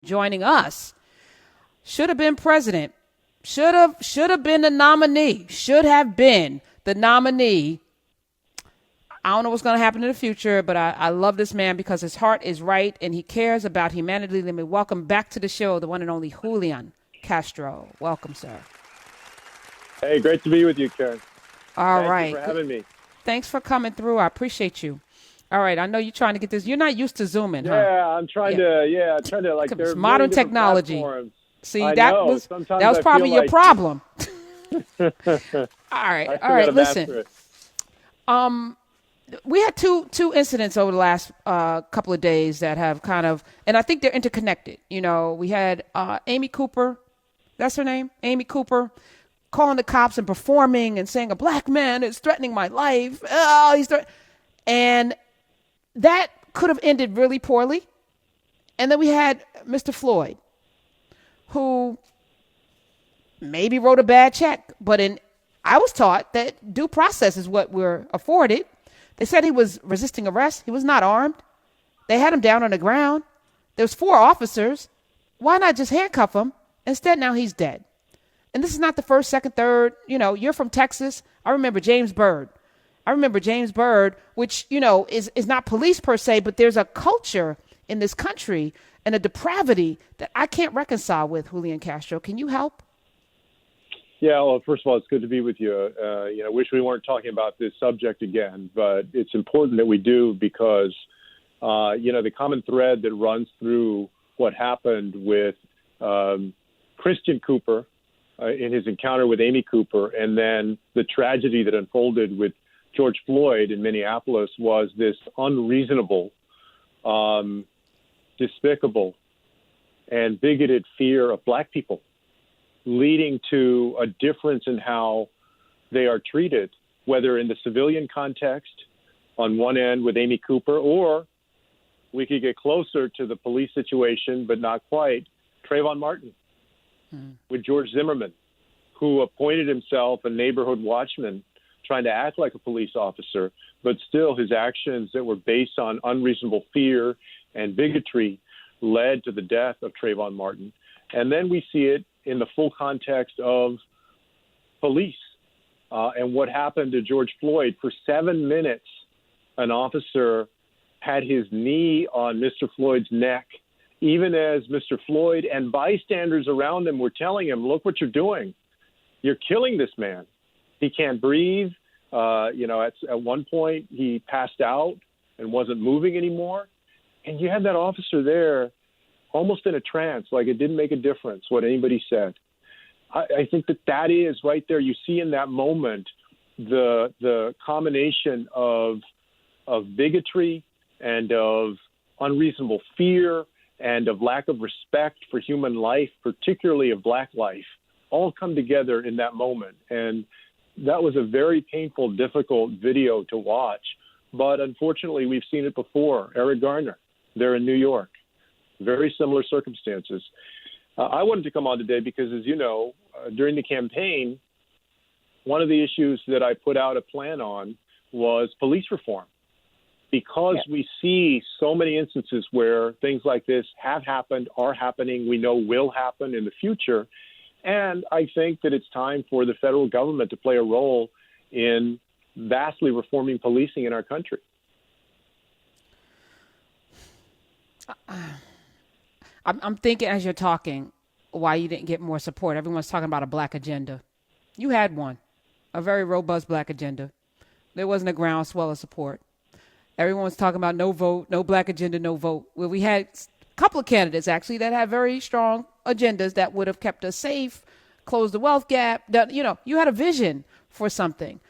joining us should have been president, should have been the nominee, should have been the nominee. I don't know what's going to happen in the future, but I love this man because his heart is right and he cares about humanity. Let me welcome back to the show the one and only Julian Castro. Welcome, sir. Hey, great to be with you, Karen. All right. Thank you for having me. Thanks for coming through. I appreciate you. All right. I know you're trying to get this. You're not used to Zooming, huh? Yeah, I'm trying to like it's modern technology. Platforms. See, that was probably your problem. All right. Listen. We had two incidents over the last couple of days that have kind of, and I think they're interconnected. You know, we had Amy Cooper, that's her name, Amy Cooper, calling the cops and performing and saying a black man is threatening my life. And that could have ended really poorly. And then we had Mr. Floyd, who maybe wrote a bad check, but I was taught that due process is what we're afforded. They said he was resisting arrest. He was not armed. They had him down on the ground. There was 4 officers. Why not just handcuff him? Instead, now he's dead. And this is not the first, second, third. You know, you're from Texas. I remember James Byrd, which, you know, is not police per se, but there's a culture in this country and a depravity that I can't reconcile with, Julian Castro. Can you help? Yeah, well, first of all, it's good to be with you. I wish we weren't talking about this subject again, but it's important that we do because, the common thread that runs through what happened with Christian Cooper in his encounter with Amy Cooper and then the tragedy that unfolded with George Floyd in Minneapolis was this unreasonable, despicable, and bigoted fear of black people, leading to a difference in how they are treated, whether in the civilian context on one end with Amy Cooper, or we could get closer to the police situation, but not quite, Trayvon Martin with George Zimmerman, who appointed himself a neighborhood watchman trying to act like a police officer, but still his actions that were based on unreasonable fear and bigotry led to the death of Trayvon Martin. And then we see it in the full context of police and what happened to George Floyd. For 7 minutes, an officer had his knee on Mr. Floyd's neck, even as Mr. Floyd and bystanders around him were telling him, look what you're doing. You're killing this man. He can't breathe. At one point, he passed out and wasn't moving anymore. And you had that officer there almost in a trance, like it didn't make a difference what anybody said. I think that is right there. You see in that moment the combination of bigotry and of unreasonable fear and of lack of respect for human life, particularly of black life, all come together in that moment. And that was a very painful, difficult video to watch. But unfortunately, we've seen it before. Eric Garner, there in New York. Very similar circumstances. I wanted to come on today because, as you know, during the campaign, one of the issues that I put out a plan on was police reform. Because we see so many instances where things like this have happened, are happening, we know will happen in the future. And I think that it's time for the federal government to play a role in vastly reforming policing in our country. I'm thinking as you're talking why you didn't get more support. Everyone's talking about a black agenda. You had one, a very robust black agenda. There wasn't a groundswell of support. Everyone was talking about no vote, no black agenda, no vote. Well, we had a couple of candidates, actually, that had very strong agendas that would have kept us safe, closed the wealth gap. You had a vision for something.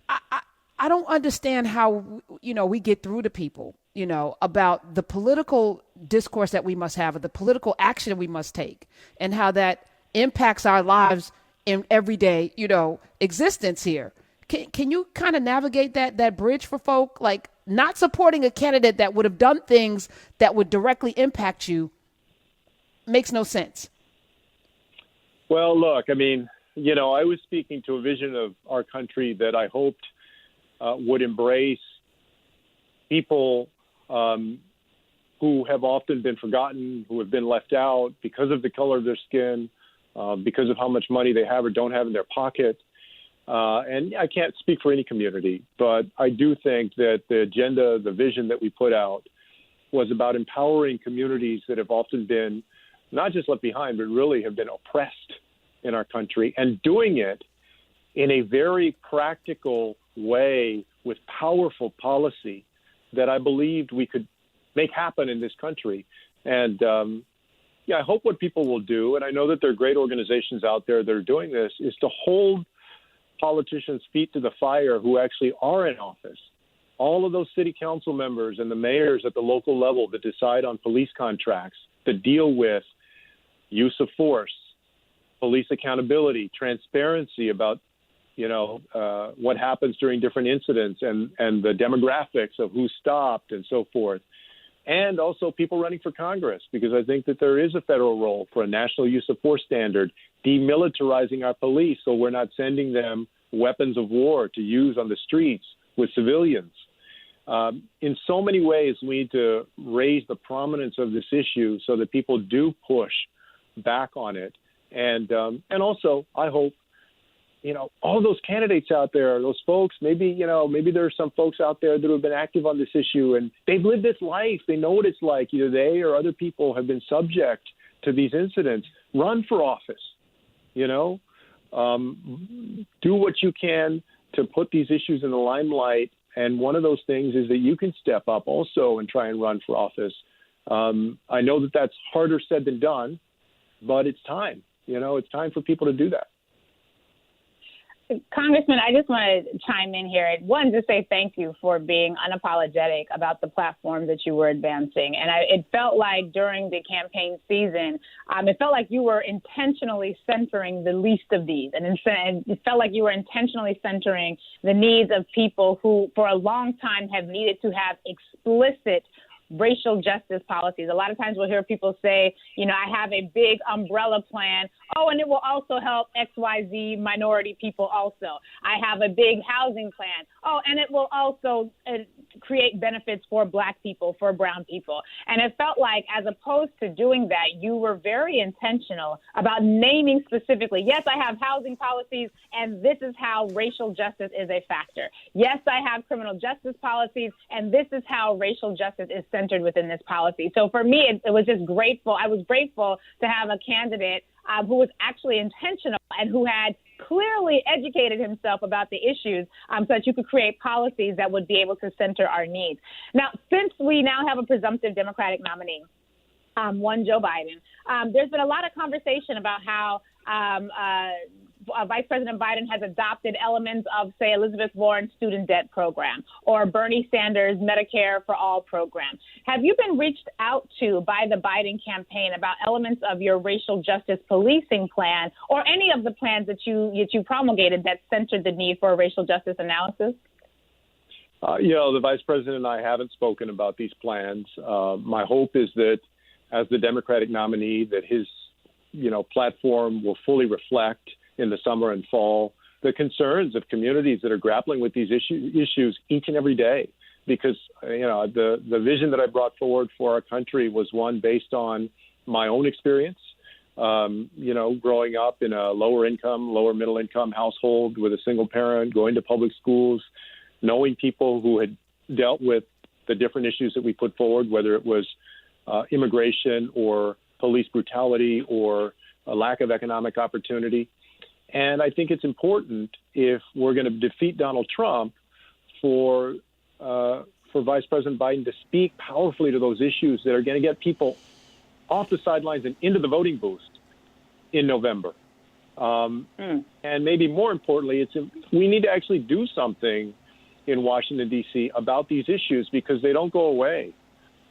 I don't understand how, we get through to people, about the political discourse that we must have, or the political action that we must take, and how that impacts our lives in everyday, existence here. Can you kind of navigate that bridge for folk? Like, not supporting a candidate that would have done things that would directly impact you makes no sense. Well, look, I was speaking to a vision of our country that I hoped would embrace people who have often been forgotten, who have been left out because of the color of their skin, because of how much money they have or don't have in their pocket. And I can't speak for any community, but I do think that the agenda, the vision that we put out was about empowering communities that have often been not just left behind, but really have been oppressed in our country, and doing it in a very practical way with powerful policy that I believed we could make happen in this country. And I hope what people will do, and I know that there are great organizations out there that are doing this, is to hold politicians' feet to the fire who actually are in office. All of those city council members and the mayors at the local level that decide on police contracts, that deal with use of force, police accountability, transparency about what happens during different incidents and the demographics of who stopped and so forth. And also people running for Congress, because I think that there is a federal role for a national use of force standard, demilitarizing our police so we're not sending them weapons of war to use on the streets with civilians. In so many ways, we need to raise the prominence of this issue so that people do push back on it. And also, I hope, all those candidates out there, those folks, maybe there are some folks out there that have been active on this issue and they've lived this life. They know what it's like. Either they or other people have been subject to these incidents. Run for office, do what you can to put these issues in the limelight. And one of those things is that you can step up also and try and run for office. I know that that's harder said than done, but it's time. It's time for people to do that. Congressman, I just want to chime in here. One, to say thank you for being unapologetic about the platform that you were advancing. And it felt like during the campaign season, it felt like you were intentionally centering the least of these. And it felt like you were intentionally centering the needs of people who, for a long time, have needed to have explicit racial justice policies. A lot of times we'll hear people say, I have a big umbrella plan. Oh, and it will also help XYZ minority people also. I have a big housing plan. Oh, and it will also create benefits for Black people, for brown people. And it felt like, as opposed to doing that, you were very intentional about naming specifically, yes, I have housing policies, and this is how racial justice is a factor. Yes, I have criminal justice policies, and this is how racial justice is centered within this policy. So for me, it was just grateful. I was grateful to have a candidate who was actually intentional and who had clearly educated himself about the issues so that you could create policies that would be able to center our needs. Now, since we now have a presumptive Democratic nominee, one Joe Biden, there's been a lot of conversation about how Vice President Biden has adopted elements of, say, Elizabeth Warren's student debt program or Bernie Sanders' Medicare for All program. Have you been reached out to by the Biden campaign about elements of your racial justice policing plan or any of the plans that you promulgated that centered the need for a racial justice analysis? The Vice President and I haven't spoken about these plans. My hope is that as the Democratic nominee, that his platform will fully reflect in the summer and fall the concerns of communities that are grappling with these issues each and every day. Because the vision that I brought forward for our country was one based on my own experience. Growing up in a lower middle income household with a single parent, going to public schools, knowing people who had dealt with the different issues that we put forward, whether it was immigration or police brutality or a lack of economic opportunity. And I think it's important, if we're going to defeat Donald Trump, for Vice President Biden to speak powerfully to those issues that are going to get people off the sidelines and into the voting booth in November. And maybe more importantly, we need to actually do something in Washington, D.C. about these issues, because they don't go away.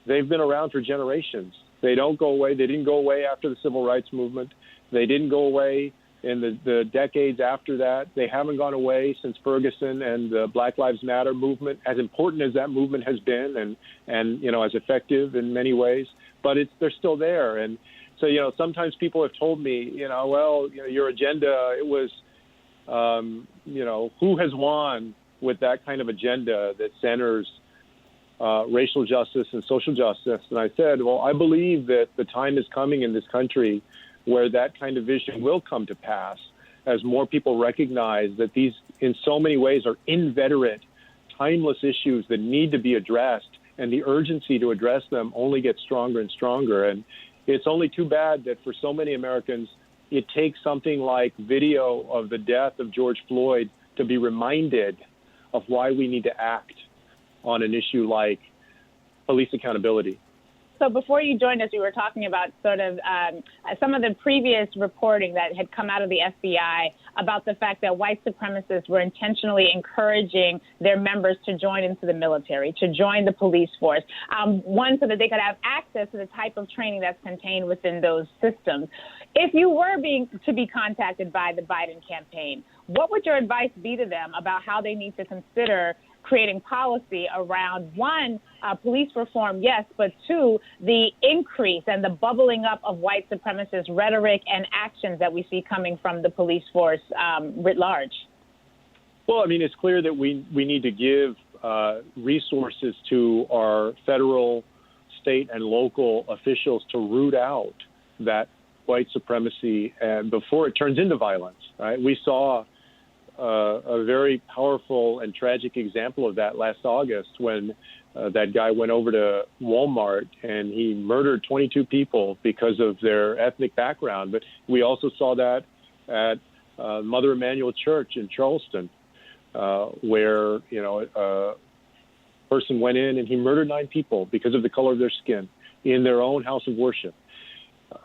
They've been around for generations. They don't go away. They didn't go away after the Civil Rights Movement. They didn't go away in the decades after that. They haven't gone away since Ferguson and the Black Lives Matter movement, as important as that movement has been and as effective in many ways. But they're still there. And so, sometimes people have told me, your agenda, it was, who has won with that kind of agenda that centers racial justice and social justice. And I said, well, I believe that the time is coming in this country where that kind of vision will come to pass as more people recognize that these, in so many ways, are inveterate, timeless issues that need to be addressed, and the urgency to address them only gets stronger and stronger. And it's only too bad that for so many Americans, it takes something like video of the death of George Floyd to be reminded of why we need to act on an issue like police accountability. So before you joined us, you were talking about sort of some of the previous reporting that had come out of the FBI about the fact that white supremacists were intentionally encouraging their members to join into the military, to join the police force, one, so that they could have access to the type of training that's contained within those systems. If you were to be contacted by the Biden campaign, what would your advice be to them about how they need to consider creating policy around, one, police reform, yes, but two, the increase and the bubbling up of white supremacist rhetoric and actions that we see coming from the police force writ large? Well, I mean, it's clear that we need to give resources to our federal, state, and local officials to root out that white supremacy and before it turns into violence, right? We saw a very powerful and tragic example of that last August when that guy went over to Walmart and he murdered 22 people because of their ethnic background. But we also saw that at Mother Emanuel Church in Charleston, where a person went in and he murdered 9 people because of the color of their skin in their own house of worship.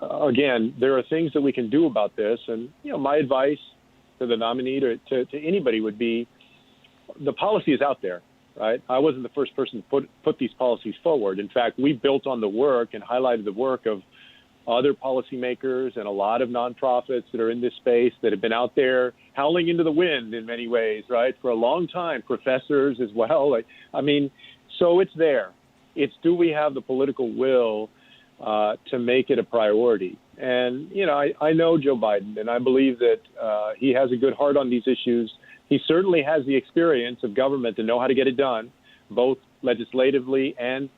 Again, there are things that we can do about this, and my advice to the nominee, to anybody would be, the policy is out there, right? I wasn't the first person to put these policies forward. In fact, we built on the work and highlighted the work of other policymakers and a lot of nonprofits that are in this space that have been out there howling into the wind in many ways, right, for a long time, professors as well. So it's there. It's, do we have the political will to make it a priority? And, I know Joe Biden, and I believe that he has a good heart on these issues. He certainly has the experience of government to know how to get it done, both legislatively and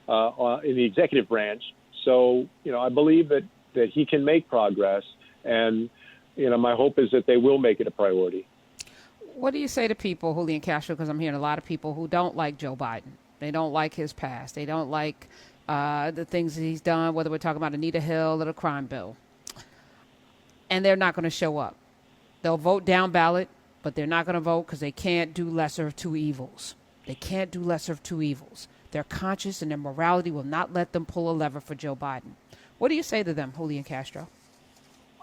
in the executive branch. So, I believe that he can make progress. And, my hope is that they will make it a priority. What do you say to people, Julian Castro, because I'm hearing a lot of people who don't like Joe Biden. They don't like his past. They don't like the things that he's done, whether we're talking about Anita Hill or the crime bill. And they're not going to show up. They'll vote down ballot, but they're not going to vote because they can't do lesser of two evils. They can't do lesser of two evils. Their conscience and their morality will not let them pull a lever for Joe Biden. What do you say to them, Julian Castro?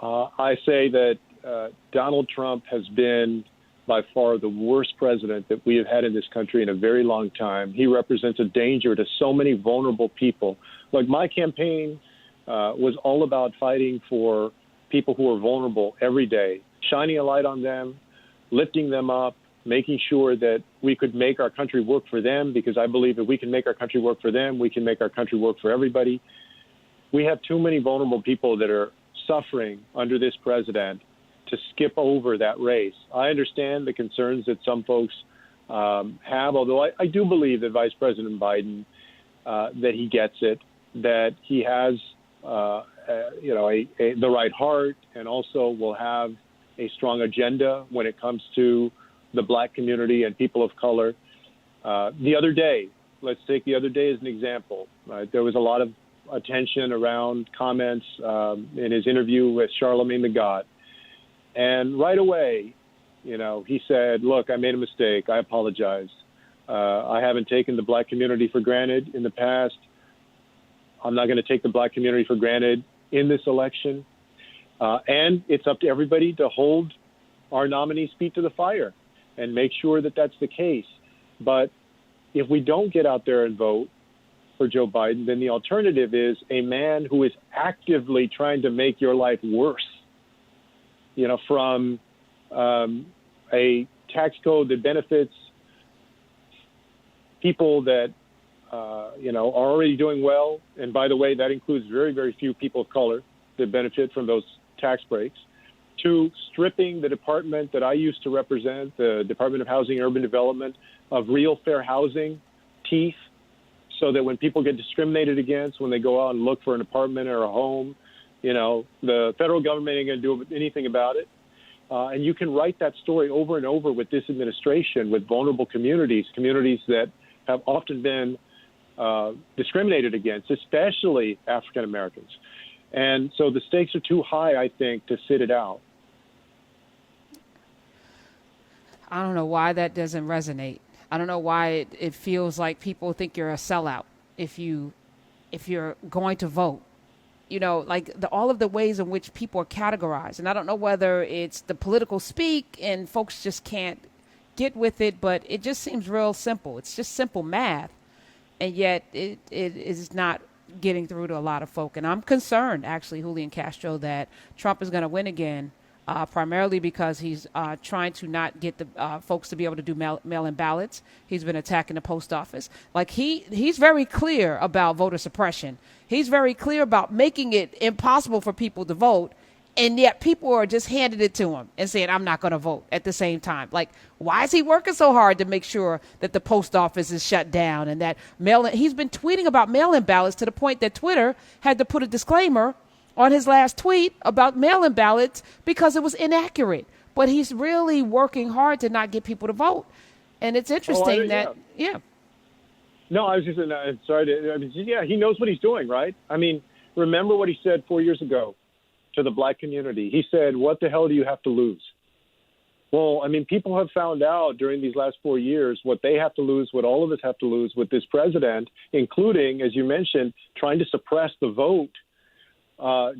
I say that Donald Trump has been by far the worst president that we have had in this country in a very long time. He represents a danger to so many vulnerable people. Like, my campaign was all about fighting for people who are vulnerable every day, shining a light on them, lifting them up, making sure that we could make our country work for them, because I believe if we can make our country work for them, we can make our country work for everybody. We have too many vulnerable people that are suffering under this president to skip over that race. I understand the concerns that some folks have, although I do believe that Vice President Biden, that he gets it, that he has, the right heart, and also will have a strong agenda when it comes to the Black community and people of color. The other day, let's take the other day as an example. Right? There was a lot of attention around comments in his interview with Charlemagne the God. And right away, he said, look, I made a mistake. I apologize. I haven't taken the Black community for granted in the past. I'm not going to take the Black community for granted in this election. And it's up to everybody to hold our nominee's feet to the fire and make sure that that's the case. But if we don't get out there and vote for Joe Biden, then the alternative is a man who is actively trying to make your life worse. From a tax code that benefits people that, are already doing well. And by the way, that includes very, very few people of color that benefit from those tax breaks, to stripping the department that I used to represent, the Department of Housing and Urban Development, of real fair housing teeth so that when people get discriminated against, when they go out and look for an apartment or a home, the federal government ain't going to do anything about it. And you can write that story over and over with this administration, with vulnerable communities that have often been discriminated against, especially African Americans. And so the stakes are too high, I think, to sit it out. I don't know why that doesn't resonate. I don't know why it feels like people think you're a sellout if you're going to vote. Like all of the ways in which people are categorized. And I don't know whether it's the political speak and folks just can't get with it, but it just seems real simple. It's just simple math. And yet it is not getting through to a lot of folk. And I'm concerned, actually, Julian Castro, that Trump is going to win again, primarily because he's trying to not get the folks to be able to do mail-in ballots. He's been attacking the post office. Like he's very clear about voter suppression. He's very clear about making it impossible for people to vote. And yet people are just handing it to him and saying, I'm not going to vote at the same time. Like, why is he working so hard to make sure that the post office is shut down and that he's been tweeting about mail-in ballots to the point that Twitter had to put a disclaimer on his last tweet about mail-in ballots because it was inaccurate. But he's really working hard to not get people to vote. And it's interesting yeah. No, I was just he knows what he's doing, right? I mean, remember what he said 4 years ago to the black community. He said, what the hell do you have to lose? Well, I mean, people have found out during these last 4 years what they have to lose, what all of us have to lose with this president, including, as you mentioned, trying to suppress the vote,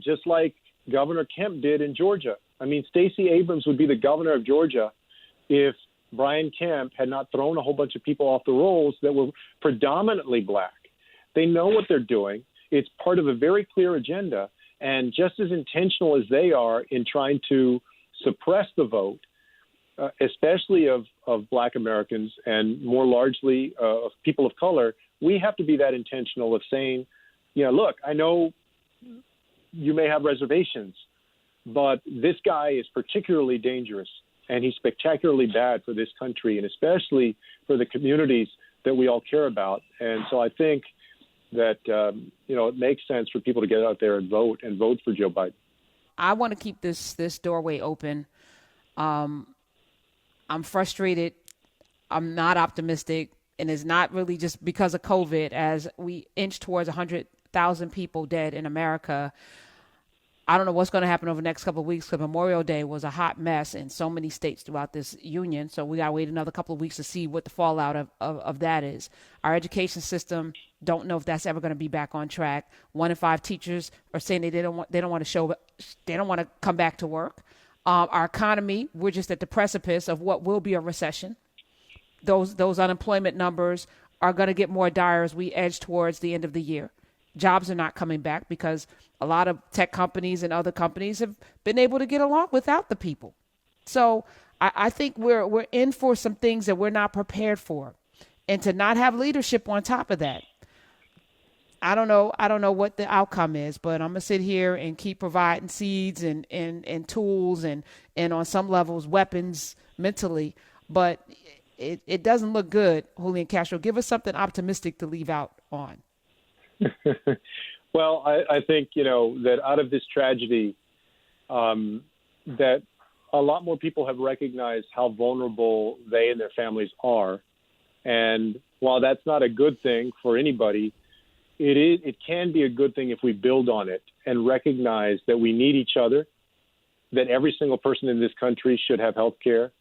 just like Governor Kemp did in Georgia. I mean, Stacey Abrams would be the governor of Georgia if Brian Kemp had not thrown a whole bunch of people off the rolls that were predominantly black. They know what they're doing. It's part of a very clear agenda. And just as intentional as they are in trying to suppress the vote, especially of black Americans and more largely of people of color, we have to be that intentional of saying, look, I know you may have reservations, but this guy is particularly dangerous and he's spectacularly bad for this country and especially for the communities that we all care about. And so I think that, it makes sense for people to get out there and vote for Joe Biden. I want to keep this doorway open. I'm frustrated. I'm not optimistic. And it's not really just because of COVID. As we inch towards 100,000 people dead in America, I don't know what's going to happen over the next couple of weeks because Memorial Day was a hot mess in so many states throughout this union. So we got to wait another couple of weeks to see what the fallout of that is. Our education system, don't know if that's ever going to be back on track. 1 in 5 teachers are saying they don't want to come back to work. Our economy, we're just at the precipice of what will be a recession. Those unemployment numbers are going to get more dire as we edge towards the end of the year. Jobs are not coming back because a lot of tech companies and other companies have been able to get along without the people. So I think we're in for some things that we're not prepared for. And to not have leadership on top of that, I don't know what the outcome is, but I'm going to sit here and keep providing seeds and tools and on some levels weapons mentally. But it doesn't look good, Julian Castro. Give us something optimistic to leave out on. Well, I think, that out of this tragedy, that a lot more people have recognized how vulnerable they and their families are. And while that's not a good thing for anybody, it can be a good thing if we build on it and recognize that we need each other, that every single person in this country should have health care,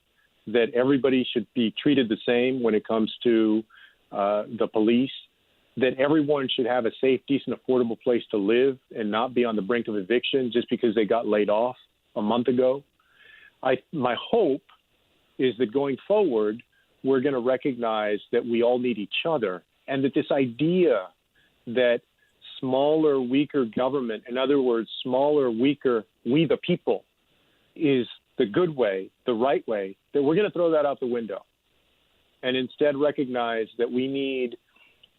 that everybody should be treated the same when it comes to the police, that everyone should have a safe, decent, affordable place to live and not be on the brink of eviction just because they got laid off a month ago. My hope is that going forward, we're going to recognize that we all need each other and that this idea that smaller, weaker government, in other words, smaller, weaker, we the people, is the good way, the right way, that we're going to throw that out the window and instead recognize that we need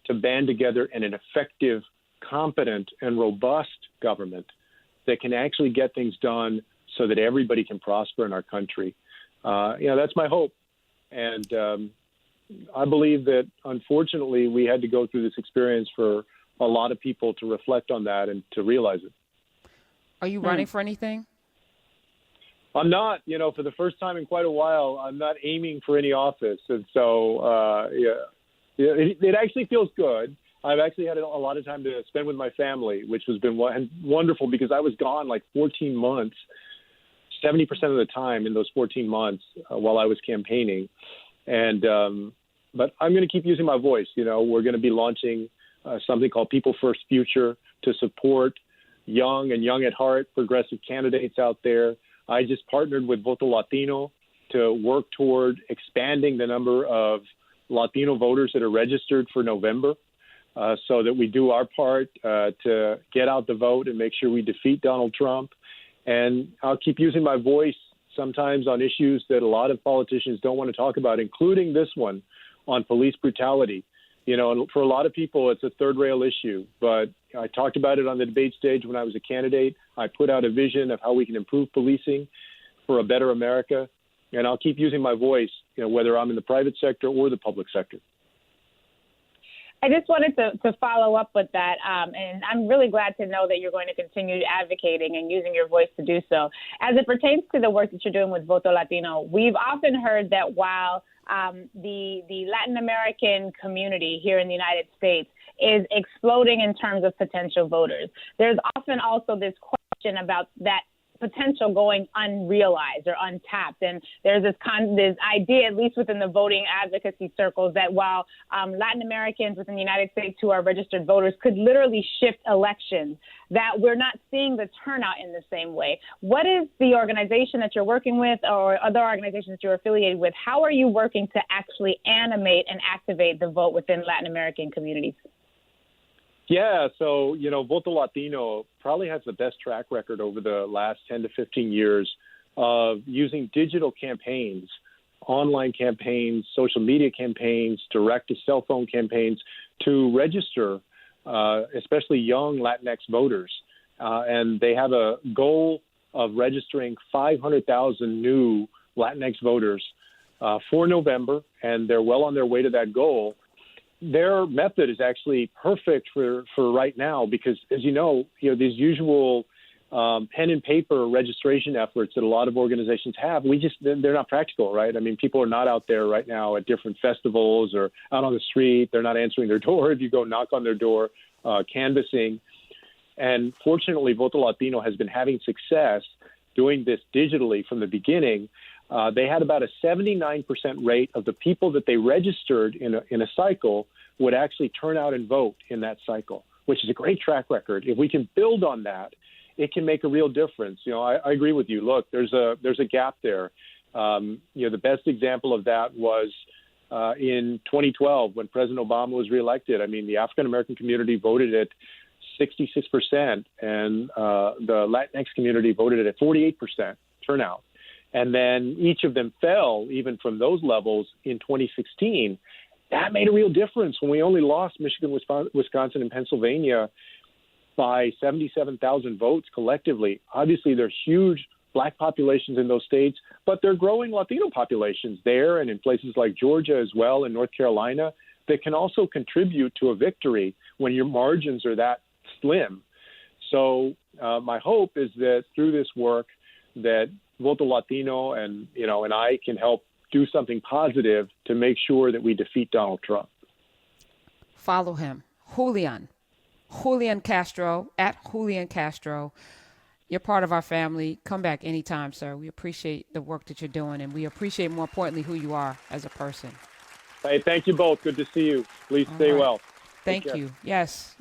to band together in an effective, competent, and robust government that can actually get things done so that everybody can prosper in our country. That's my hope. And, I believe that, unfortunately, we had to go through this experience for a lot of people to reflect on that and to realize it. Are you running for anything? I'm not, for the first time in quite a while, I'm not aiming for any office. And so, it actually feels good. I've actually had a lot of time to spend with my family, which has been wonderful because I was gone like 14 months, 70% of the time in those 14 months while I was campaigning. And but I'm going to keep using my voice. We're going to be launching something called People First Future to support young and young at heart progressive candidates out there. I just partnered with Voto Latino to work toward expanding the number of Latino voters that are registered for November so that we do our part to get out the vote and make sure we defeat Donald Trump. And I'll keep using my voice sometimes on issues that a lot of politicians don't want to talk about, including this one on police brutality. And for a lot of people, it's a third rail issue, but I talked about it on the debate stage when I was a candidate. I put out a vision of how we can improve policing for a better America. And I'll keep using my voice, whether I'm in the private sector or the public sector. I just wanted to follow up with that, and I'm really glad to know that you're going to continue advocating and using your voice to do so. As it pertains to the work that you're doing with Voto Latino, we've often heard that while the Latin American community here in the United States is exploding in terms of potential voters, there's often also this question about that potential going unrealized or untapped. And there's this idea, at least within the voting advocacy circles, that while Latin Americans within the United States who are registered voters could literally shift elections, that we're not seeing the turnout in the same way. What is the organization that you're working with or other organizations that you're affiliated with? How are you working to actually animate and activate the vote within Latin American communities? Yeah, so, Voto Latino probably has the best track record over the last 10 to 15 years of using digital campaigns, online campaigns, social media campaigns, direct-to-cell phone campaigns to register, especially young Latinx voters. And they have a goal of registering 500,000 new Latinx voters for November, and they're well on their way to that goal. Their method is actually perfect for right now because, as you know, these usual pen and paper registration efforts that a lot of organizations have, they're not practical, right? I mean, people are not out there right now at different festivals or out on the street. They're not answering their door if you go knock on their door, canvassing. And fortunately, Voto Latino has been having success doing this digitally from the beginning. They had about a 79% rate of the people that they registered in a cycle would actually turn out and vote in that cycle, which is a great track record. If we can build on that, it can make a real difference. I agree with you. Look, there's a gap there. The best example of that was in 2012 when President Obama was reelected. I mean, the African-American community voted at 66%, and the Latinx community voted at 48% turnout. And then each of them fell even from those levels in 2016. That made a real difference when we only lost Michigan, Wisconsin, and Pennsylvania by 77,000 votes collectively. Obviously, there are huge Black populations in those states, but they're growing Latino populations there and in places like Georgia as well and North Carolina that can also contribute to a victory when your margins are that slim. So my hope is that through this work that Voto Latino and I can help do something positive to make sure that we defeat Donald Trump. Follow him, Julian Castro, at Julian Castro. You're part of our family. Come back anytime, sir. We appreciate the work that you're doing, and we appreciate, more importantly, who you are as a person. Hey, thank you both. Good to see you. Please stay well. Thank you. Yes.